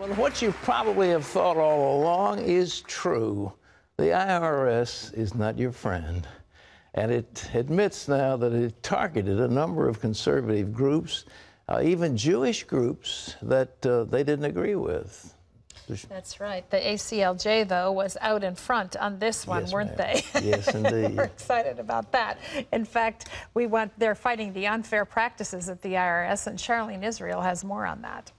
Well, what you probably have thought all along is true. The IRS is not your friend. And it admits now that it targeted a number of conservative groups, even Jewish groups that they didn't agree with. That's right. The ACLJ, though, was out in front on this one, yes, weren't they? Yes, indeed. We're excited about that. In fact, they're fighting the unfair practices at the IRS, and Charlene Israel has more on that.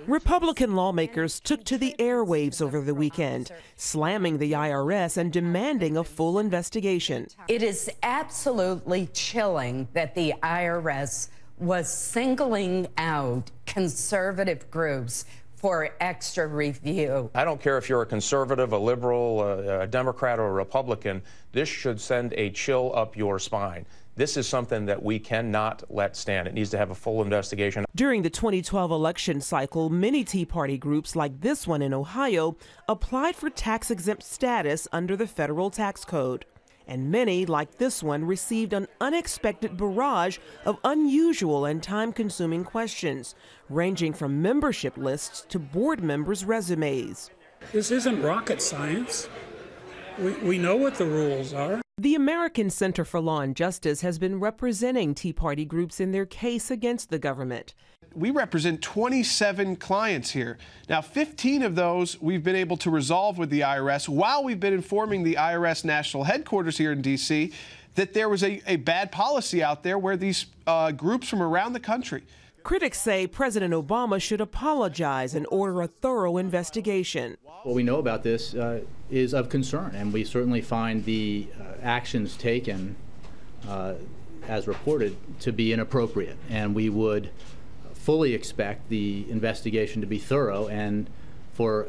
Republican lawmakers took to the airwaves over the weekend, slamming the IRS and demanding a full investigation. It is absolutely chilling that the IRS was singling out conservative groups for extra review. I don't care if you're a conservative, a liberal, a Democrat, or a Republican. This should send a chill up your spine. This is something that we cannot let stand. It needs to have a full investigation. During the 2012 election cycle, many Tea Party groups like this one in Ohio applied for tax-exempt status under the federal tax code. And many, like this one, received an unexpected barrage of unusual and time-consuming questions, ranging from membership lists to board members' resumes. This isn't rocket science. We know what the rules are. The American Center for Law and Justice has been representing Tea Party groups in their case against the government. We represent 27 clients here. Now, 15 of those we've been able to resolve with the IRS while we've been informing the IRS national headquarters here in D.C. that there was a bad policy out there where these groups from around the country. Critics say President Obama should apologize and order a thorough investigation. What we know about this is of concern, and we certainly find the actions taken as reported to be inappropriate, and we would fully expect the investigation to be thorough and for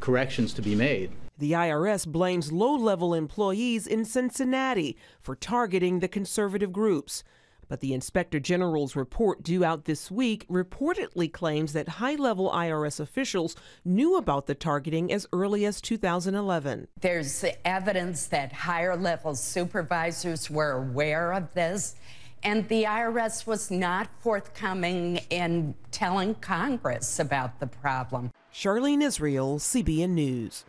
corrections to be made. The IRS blames low-level employees in Cincinnati for targeting the conservative groups. But the Inspector General's report due out this week reportedly claims that high-level IRS officials knew about the targeting as early as 2011. There's evidence that higher-level supervisors were aware of this, and the IRS was not forthcoming in telling Congress about the problem. Charlene Israel, CBN News.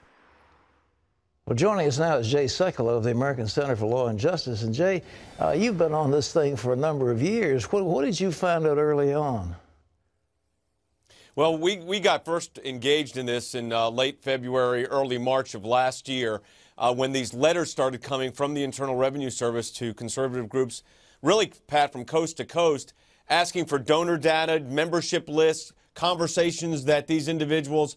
Well, joining us now is Jay Sekulow of the American Center for Law and Justice. And Jay, you've been on this thing for a number of years. What did you find out early on? Well, we got first engaged in this in late February, early March of last year, when these letters started coming from the Internal Revenue Service to conservative groups, really, Pat, from coast to coast, asking for donor data, membership lists, conversations that these individuals,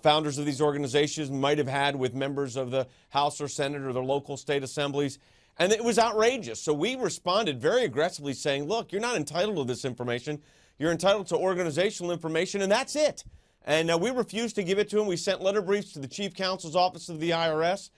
founders of these organizations, might have had with members of the House or Senate or their local state assemblies. And it was outrageous. So we responded very aggressively saying, look, you're not entitled to this information. You're entitled to organizational information, and that's it. And we refused to give it to them. We sent letter briefs to the Chief Counsel's Office of the IRS.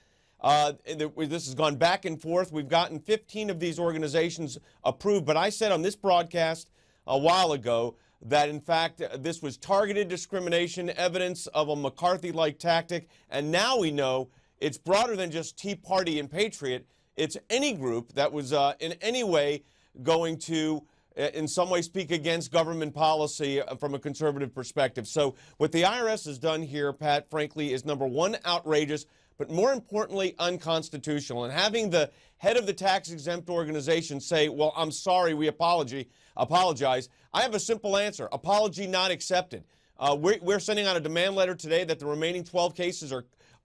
This has gone back and forth. We've gotten 15 of these organizations approved. But I said on this broadcast a while ago that, in fact, this was targeted discrimination, evidence of a McCarthy-like tactic. And now we know it's broader than just Tea Party and Patriot. It's any group that was in any way going to, in some way, speak against government policy from a conservative perspective. So what the IRS has done here, Pat, frankly, is, number one, outrageous, but more importantly, unconstitutional. And having the head of the tax-exempt organization say, well, I'm sorry, we apologize, I have a simple answer. Apology not accepted. We're sending out a demand letter today that the remaining 12 cases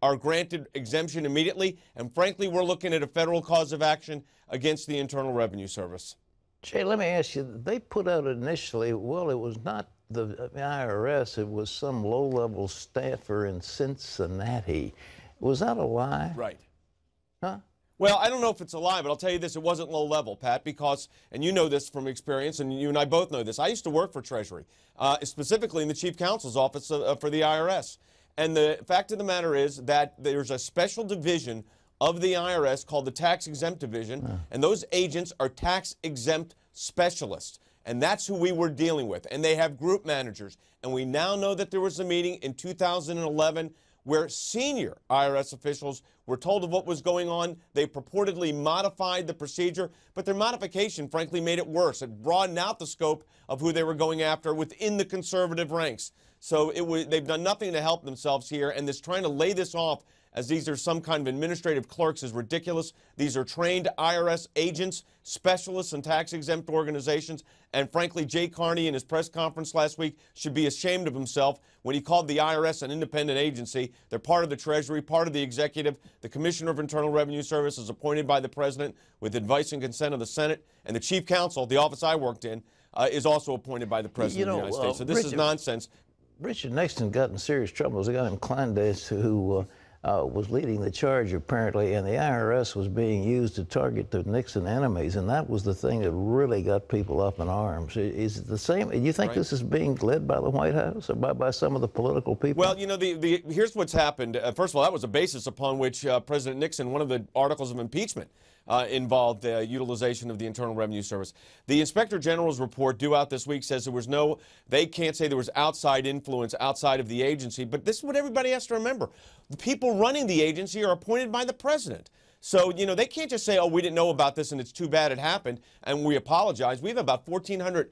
are granted exemption immediately. And frankly, we're looking at a federal cause of action against the Internal Revenue Service. Jay, let me ask you, they put out initially, well, it was not the IRS, it was some low-level staffer in Cincinnati. Was that a lie? Right. Huh? Well, I don't know if it's a lie, but I'll tell you this, it wasn't low level, Pat, because, and you know this from experience, and you and I both know this, I used to work for Treasury, specifically in the Chief Counsel's Office for the IRS. And the fact of the matter is that there's a special division of the IRS called the Tax Exempt Division, and those agents are tax exempt specialists. And that's who we were dealing with. And they have group managers. And we now know that there was a meeting in 2011 where senior IRS officials were told of what was going on. They purportedly modified the procedure, but their modification, frankly, made it worse. It broadened out the scope of who they were going after within the conservative ranks. So they've done nothing to help themselves here, and this trying to lay this off as these are some kind of administrative clerks is ridiculous. These are trained IRS agents, specialists in tax-exempt organizations, and frankly, Jay Carney in his press conference last week should be ashamed of himself when he called the IRS an independent agency. They're part of the Treasury, part of the executive. The Commissioner of Internal Revenue Service is appointed by the President with advice and consent of the Senate, and the Chief Counsel, the office I worked in, is also appointed by the President of the United States. So this is nonsense. Richard Nixon got in serious trouble. There was a guy named Kleindienst who was leading the charge, apparently, and the IRS was being used to target the Nixon enemies, and that was the thing that really got people up in arms. Is it the same? Do you think this is being led by the White House or by some of the political people? Well, you know, here's what's happened. First of all, that was a basis upon which President Nixon, one of the articles of impeachment, involved the utilization of the Internal Revenue Service. The Inspector General's report due out this week says there was they can't say there was outside influence outside of the agency, but this is what everybody has to remember. The people running the agency are appointed by the President. So, you know, they can't just say, oh, we didn't know about this and it's too bad it happened and we apologize. We have about 1,400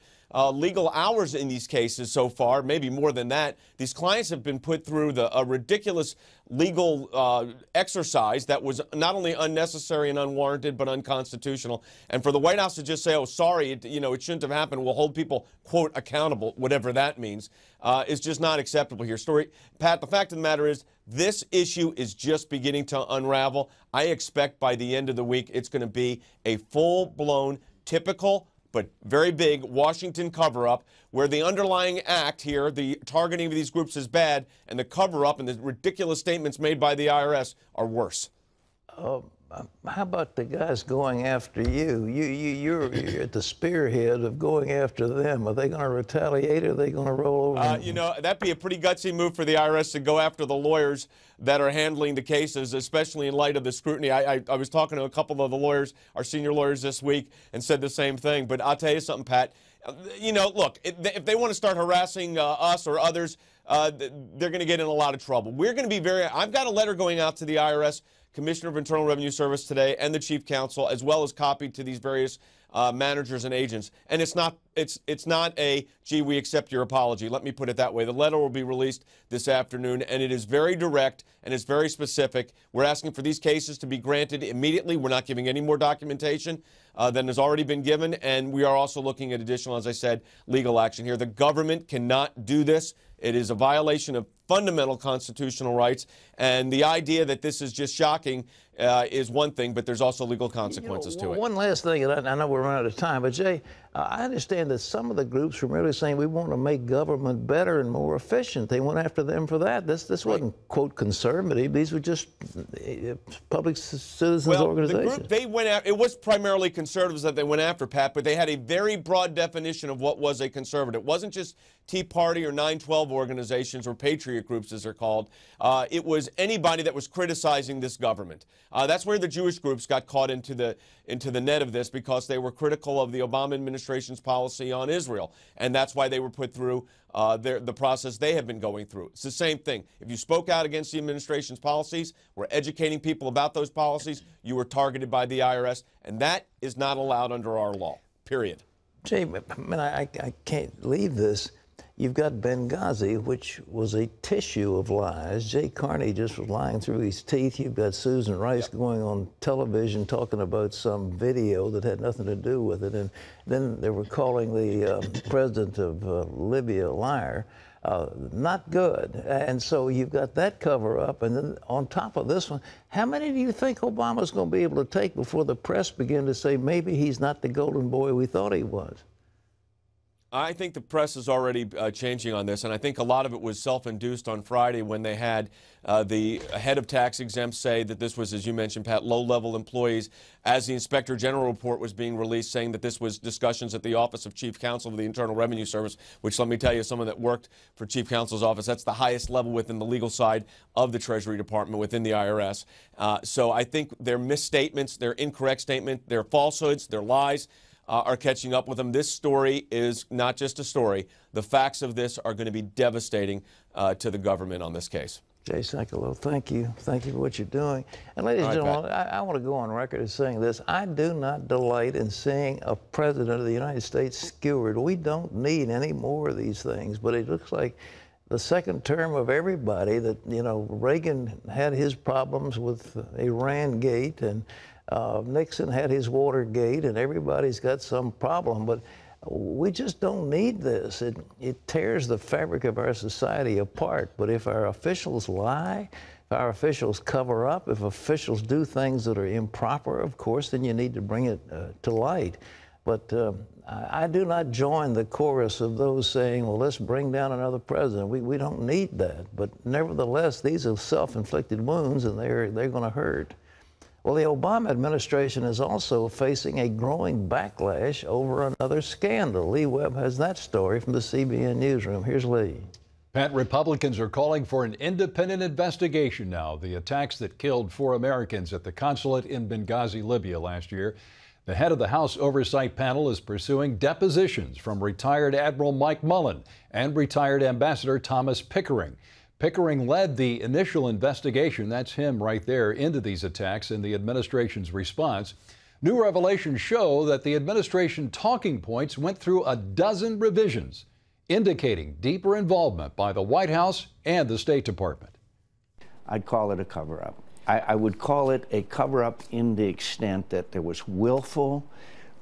legal hours in these cases so far, maybe more than that. These clients have been put through a ridiculous legal exercise that was not only unnecessary and unwarranted, but unconstitutional. And for the White House to just say, oh, sorry, it shouldn't have happened, we'll hold people, quote, accountable, whatever that means, is just not acceptable here. Pat, the fact of the matter is, this issue is just beginning to unravel. I expect by the end of the week it's going to be a full-blown, typical, but very big Washington cover-up where the underlying act here, the targeting of these groups is bad, and the cover-up and the ridiculous statements made by the IRS are worse. How about the guys going after you? You're at the spearhead of going after them. Are they going to retaliate or are they going to roll over? You know, that'd be a pretty gutsy move for the IRS to go after the lawyers that are handling the cases, especially in light of the scrutiny. I was talking to a couple of the lawyers, our senior lawyers this week, and said the same thing. But I'll tell you something, Pat. You know, look, if they want to start harassing us or others, they're going to get in a lot of trouble. We're going to be I've got a letter going out to the IRS Commissioner of Internal Revenue Service today and the Chief Counsel, as well as copied to these various managers and agents. And it's not a, gee, we accept your apology. Let me put it that way. The letter will be released this afternoon, and it is very direct and it's very specific. We're asking for these cases to be granted immediately. We're not giving any more documentation than has already been given, and we are also looking at additional, as I said, legal action here. The government cannot do this. It is a violation of fundamental constitutional rights, and the idea that this is just shocking is one thing, but there's also legal consequences to it. One last thing, and I know we're running out of time, but Jay, I understand that some of the groups were really saying we want to make government better and more efficient. They went after them for that. This wasn't, quote, conservative. These were just public citizens organizations. The group they went after, it was primarily conservatives that they went after, Pat, but they had a very broad definition of what was a conservative. It wasn't just Tea Party or 9/12 organizations or patriot groups, as they're called. It was anybody that was criticizing this government. That's where the Jewish groups got caught into the net of this, because they were critical of the Obama administration's policy on Israel, and that's why they were put through the process they have been going through. It's the same thing. If you spoke out against the administration's policies, were educating people about those policies, you were targeted by the IRS, and that is not allowed under our law, period. Jay, man, I can't leave this. You've got Benghazi, which was a tissue of lies. Jay Carney just was lying through his teeth. You've got Susan Rice going on television talking about some video that had nothing to do with it. And then they were calling the president of Libya a liar. Not good. And so you've got that cover up. And then on top of this one, how many do you think Obama's going to be able to take before the press begin to say maybe he's not the golden boy we thought he was? I think the press is already changing on this, and I think a lot of it was self-induced on Friday when they had the head of tax exempt say that this was, as you mentioned, Pat, low-level employees, as the Inspector General report was being released, saying that this was discussions at the Office of Chief Counsel of the Internal Revenue Service, which, let me tell you, someone that worked for Chief Counsel's office, that's the highest level within the legal side of the Treasury Department within the IRS. So I think their misstatements, their incorrect statement, their falsehoods, their lies, are catching up with them. This story is not just a story. The facts of this are going to be devastating to the government on this case. Jay Sekulow, thank you. Thank you for what you're doing. And ladies and gentlemen, I want to go on record as saying this. I do not delight in seeing a president of the United States skewered. We don't need any more of these things, but it looks like the second term of everybody that, you know, Reagan had his problems with Iran Gate, and Nixon had his Watergate, and everybody's got some problem. But we just don't need this. It tears the fabric of our society apart. But if our officials lie, if our officials cover up, if officials do things that are improper, of course, then you need to bring it to light. But I do not join the chorus of those saying, well, let's bring down another president. We don't need that. But nevertheless, these are self-inflicted wounds, and they're going to hurt. Well, the Obama administration is also facing a growing backlash over another scandal. Lee Webb has that story from the CBN newsroom. Here's Lee. Pat, Republicans are calling for an independent investigation now. The attacks that killed 4 Americans at the consulate in Benghazi, Libya last year. The head of the House Oversight Panel is pursuing depositions from retired Admiral Mike Mullen and retired Ambassador Thomas Pickering. Pickering led the initial investigation, that's him right there, into these attacks and the administration's response. New revelations show that the administration talking points went through a dozen revisions, indicating deeper involvement by the White House and the State Department. I'd call it a cover-up. I would call it a cover-up in the extent that there was willful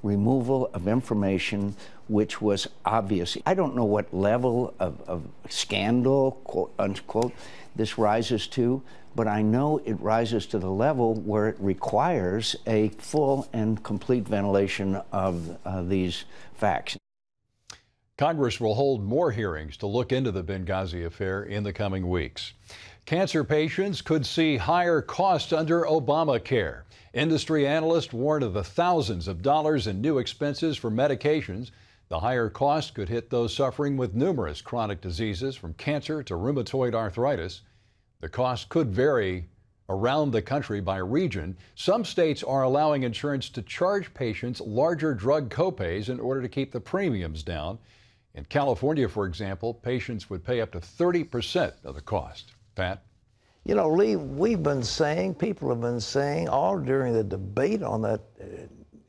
removal of information which was obvious. I don't know what level of scandal, quote unquote, this rises to, but I know it rises to the level where it requires a full and complete ventilation of these facts. Congress will hold more hearings to look into the Benghazi affair in the coming weeks. Cancer patients could see higher costs under Obamacare. Industry analysts warn of the thousands of dollars in new expenses for medications. The higher cost could hit those suffering with numerous chronic diseases, from cancer to rheumatoid arthritis. The cost could vary around the country by region. Some states are allowing insurance to charge patients larger drug copays in order to keep the premiums down. In California, for example, patients would pay up to 30% of the cost. Pat? You know, Lee, we've been saying, people have been saying all during the debate on that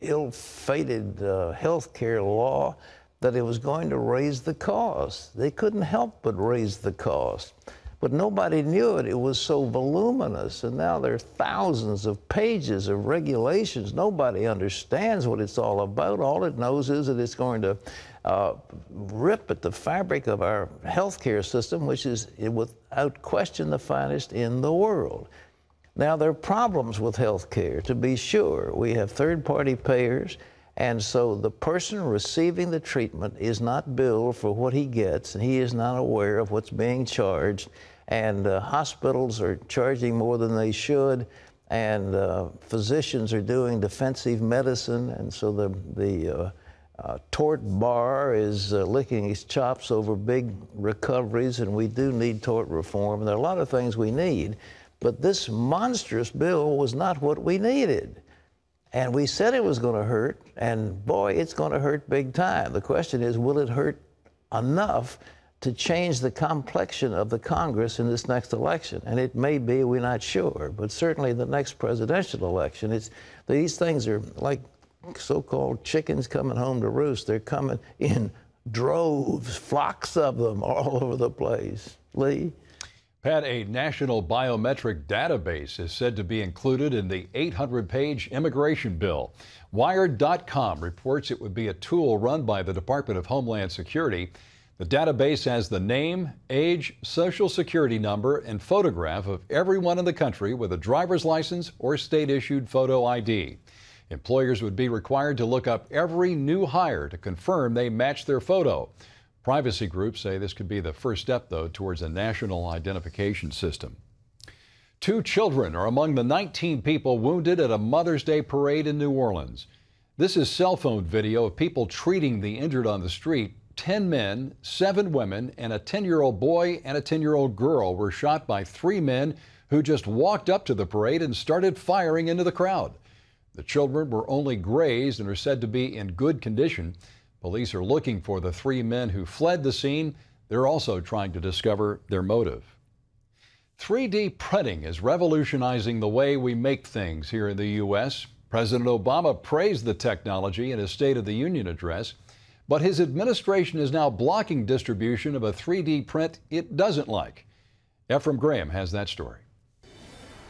ill-fated health care law that it was going to raise the cost. They couldn't help but raise the cost. But nobody knew it. It was so voluminous. And now there are thousands of pages of regulations. Nobody understands what it's all about. All it knows is that it's going to rip at the fabric of our healthcare system, which is, without question, the finest in the world. Now, there are problems with healthcare, to be sure. We have third-party payers, and so the person receiving the treatment is not billed for what he gets, and he is not aware of what's being charged. And hospitals are charging more than they should, and physicians are doing defensive medicine, and so the tort bar is licking its chops over big recoveries, and we do need tort reform. And there are a lot of things we need, but this monstrous bill was not what we needed. And we said it was going to hurt, and boy, it's going to hurt big time. The question is, will it hurt enough to change the complexion of the Congress in this next election? And it may be, we're not sure, but certainly the next presidential election. These things are like so-called chickens coming home to roost. They're coming in droves, flocks of them all over the place. Lee? Pat, a national biometric database is said to be included in the 800-page immigration bill. Wired.com reports it would be a tool run by the Department of Homeland Security. The database has the name, age, social security number, and photograph of everyone in the country with a driver's license or state-issued photo ID. Employers would be required to look up every new hire to confirm they match their photo. Privacy groups say this could be the first step, though, towards a national identification system. 2 children are among the 19 people wounded at a Mother's Day parade in New Orleans. This is cell phone video of people treating the injured on the street. 10 men, 7 women, and a 10-year-old boy and a 10-year-old girl were shot by 3 men who just walked up to the parade and started firing into the crowd. The children were only grazed and are said to be in good condition. Police are looking for the 3 men who fled the scene. They're also trying to discover their motive. 3D printing is revolutionizing the way we make things here in the U.S. President Obama praised the technology in his State of the Union address, but his administration is now blocking distribution of a 3D print it doesn't like. Ephraim Graham has that story.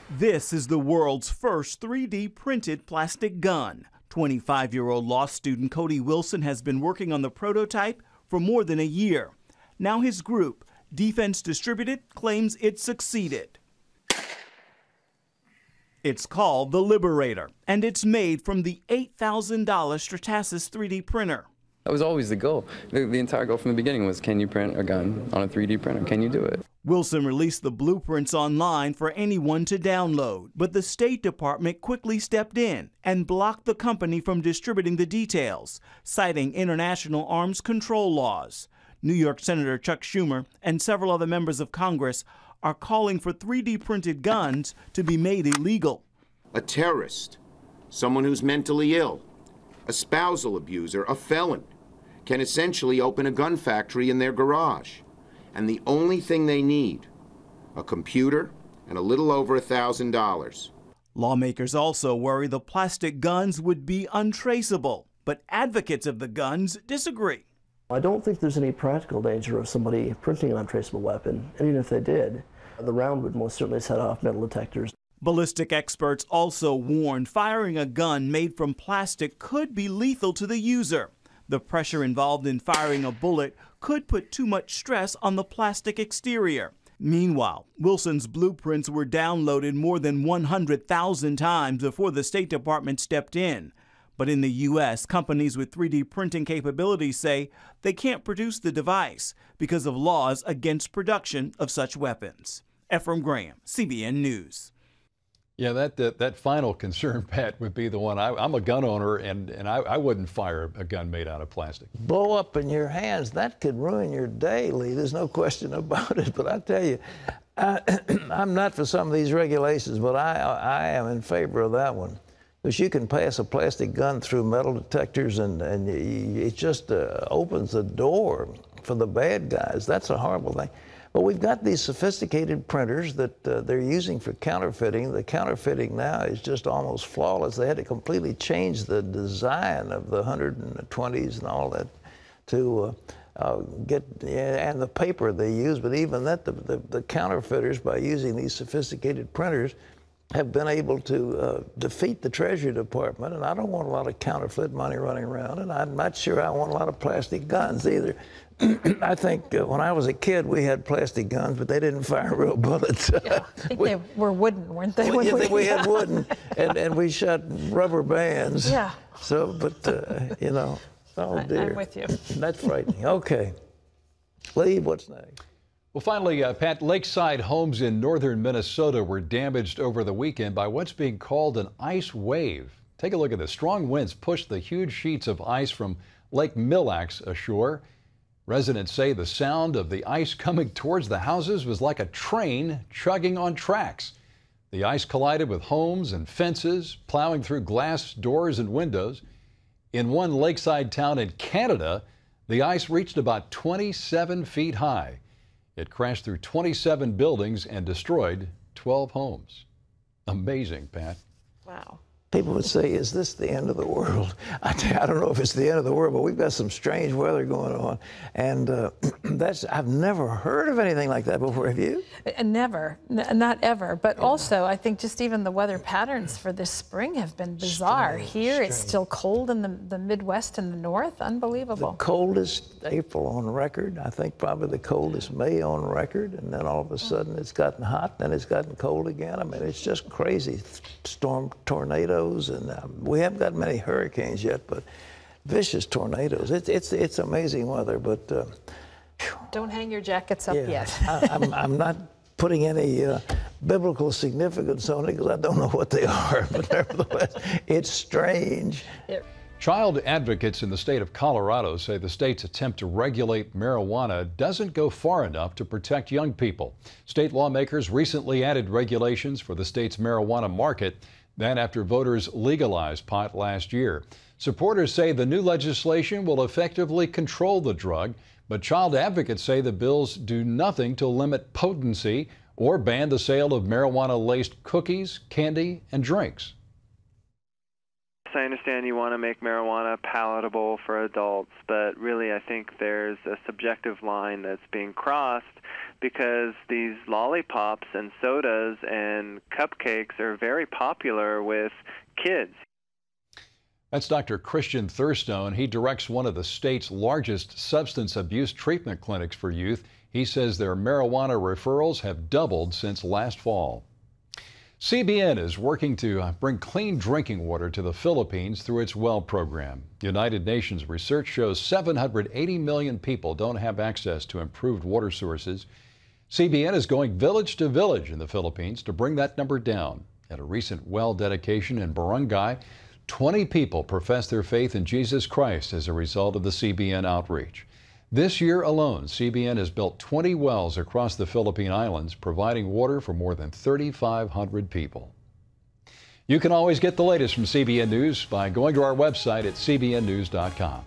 This is the world's first 3D printed plastic gun. 25-year-old law student Cody Wilson has been working on the prototype for more than a year. Now his group, Defense Distributed, claims it succeeded. It's called the Liberator, and it's made from the $8,000 Stratasys 3D printer. That was always the goal. The entire goal from the beginning was, can you print a gun on a 3D printer? Can you do it? Wilson released the blueprints online for anyone to download, but the State Department quickly stepped in and blocked the company from distributing the details, citing international arms control laws. New York Senator Chuck Schumer and several other members of Congress are calling for 3D printed guns to be made illegal. A terrorist, someone who's mentally ill, a spousal abuser, a felon, can essentially open a gun factory in their garage. And the only thing they need, a computer and a little over $1,000. Lawmakers also worry the plastic guns would be untraceable, but advocates of the guns disagree. I don't think there's any practical danger of somebody printing an untraceable weapon, and even if they did, the round would most certainly set off metal detectors. Ballistic experts also warn firing a gun made from plastic could be lethal to the user. The pressure involved in firing a bullet could put too much stress on the plastic exterior. Meanwhile, Wilson's blueprints were downloaded more than 100,000 times before the State Department stepped in. But in the U.S., companies with 3D printing capabilities say they can't produce the device because of laws against production of such weapons. Ephraim Graham, CBN News. Yeah, that final concern, Pat, would be the one. I'm a gun owner, and I wouldn't fire a gun made out of plastic. Blow up in your hands, that could ruin your day, Lee. There's no question about it. But I tell you, I'm not for some of these regulations, but I am in favor of that one. Because you can pass a plastic gun through metal detectors, and it just opens the door for the bad guys. That's a horrible thing. But we've got these sophisticated printers that they're using for counterfeiting. The counterfeiting now is just almost flawless. They had to completely change the design of the 120s and all that to and the paper they use. But even that, the counterfeiters, by using these sophisticated printers, have been able to defeat the Treasury Department. And I don't want a lot of counterfeit money running around, and I'm not sure I want a lot of plastic guns either. I think when I was a kid, we had plastic guns, but they didn't fire real bullets. Yeah, I think they were wooden, weren't they? We had wooden, and we shot rubber bands. Yeah. So, but, you know, oh dear. I'm with you. That's frightening. Okay. Lee, what's next? Well, finally, Pat, lakeside homes in northern Minnesota were damaged over the weekend by what's being called an ice wave. Take a look at this. Strong winds pushed the huge sheets of ice from Lake Mille Lacs ashore. Residents say the sound of the ice coming towards the houses was like a train chugging on tracks. The ice collided with homes and fences, plowing through glass doors and windows. In one lakeside town in Canada, the ice reached about 27 feet high. It crashed through 27 buildings and destroyed 12 homes. Amazing, Pat. Wow. People would say, is this the end of the world? I don't know if it's the end of the world, but we've got some strange weather going on. And I've never heard of anything like that before. Have you? Never, not ever. But also, I think just even the weather patterns for this spring have been bizarre. Here, it's still cold in the Midwest and the North. Unbelievable. The coldest April on record. I think probably the coldest May on record. And then all of a sudden, it's gotten hot, then it's gotten cold again. I mean, it's just crazy. Storm tornadoes. And we haven't got many hurricanes yet, but vicious tornadoes. It's amazing weather, but don't hang your jackets up yet. I'm not putting any biblical significance on it because I don't know what they are, but nevertheless, it's strange. Child advocates in the state of Colorado say the state's attempt to regulate marijuana doesn't go far enough to protect young people. State lawmakers recently added regulations for the state's marijuana market. That after voters legalized pot last year. Supporters say the new legislation will effectively control the drug, But child advocates say the bills do nothing to limit potency or ban the sale of marijuana-laced cookies, candy, and drinks. I understand you want to make marijuana palatable for adults, but really I think there's a subjective line that's being crossed because these lollipops and sodas and cupcakes are very popular with kids. That's Dr. Christian Thurstone. He directs one of the state's largest substance abuse treatment clinics for youth. He says their marijuana referrals have doubled since last fall. CBN is working to bring clean drinking water to the Philippines through its well program. United Nations research shows 780 million people don't have access to improved water sources. CBN is going village to village in the Philippines to bring that number down. At a recent well dedication in Barangay, 20 people professed their faith in Jesus Christ as a result of the CBN outreach. This year alone, CBN has built 20 wells across the Philippine Islands, providing water for more than 3,500 people. You can always get the latest from CBN News by going to our website at cbnnews.com.